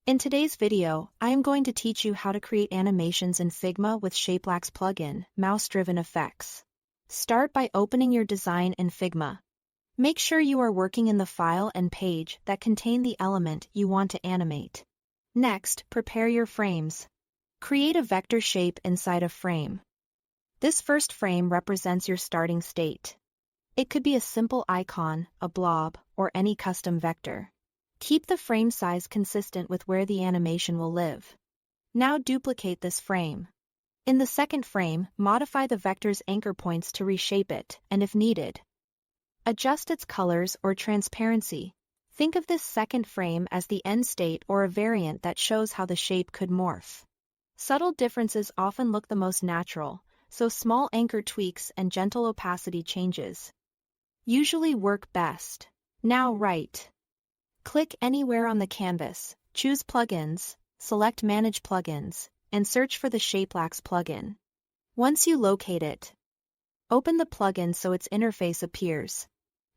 In today's video, I am going to teach you how to create animations in Figma with Shapelax plugin, mouse-driven effects. Start by opening your design in Figma. Make sure you are working in the file and page that contain the element you want to animate. Next, prepare your frames. Create a vector shape inside a frame. This first frame represents your starting state. It could be a simple icon, a blob, or any custom vector. Keep the frame size consistent with where the animation will live. Now duplicate this frame. In the second frame, modify the vector's anchor points to reshape it, and if needed, adjust its colors or transparency. Think of this second frame as the end state or a variant that shows how the shape could morph. Subtle differences often look the most natural, so small anchor tweaks and gentle opacity changes usually work best. Now right. Click anywhere on the canvas, choose Plugins, select Manage Plugins, and search for the Shapelax plugin. Once you locate it, open the plugin so its interface appears.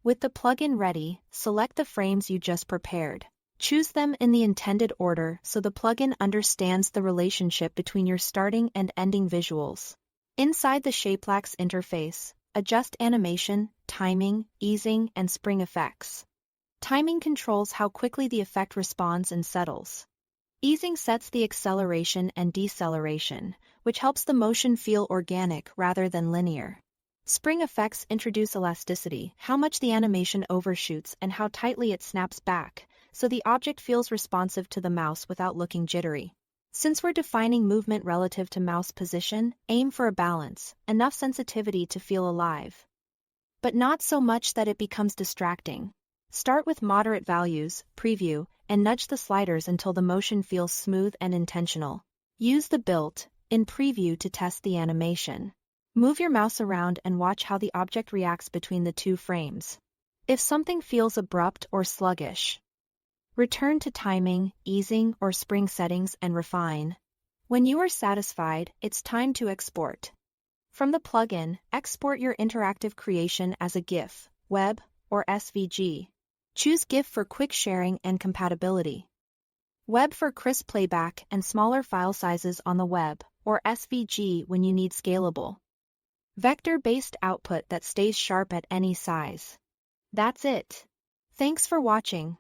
With the plugin ready, select the frames you just prepared. Choose them in the intended order so the plugin understands the relationship between your starting and ending visuals. Inside the Shapelax interface, adjust animation, timing, easing, and spring effects. Timing controls how quickly the effect responds and settles. Easing sets the acceleration and deceleration, which helps the motion feel organic rather than linear. Spring effects introduce elasticity, how much the animation overshoots and how tightly it snaps back, so the object feels responsive to the mouse without looking jittery. Since we're defining movement relative to mouse position, aim for a balance, enough sensitivity to feel alive, but not so much that it becomes distracting. Start with moderate values, preview, and nudge the sliders until the motion feels smooth and intentional. Use the built-in preview to test the animation. Move your mouse around and watch how the object reacts between the two frames. If something feels abrupt or sluggish, return to timing, easing, or spring settings and refine. When you are satisfied, it's time to export. From the plugin, export your interactive creation as a GIF, web, or SVG. Choose GIF for quick sharing and compatibility. Web for crisp playback and smaller file sizes on the web, or SVG when you need scalable, vector-based output that stays sharp at any size. That's it. Thanks for watching.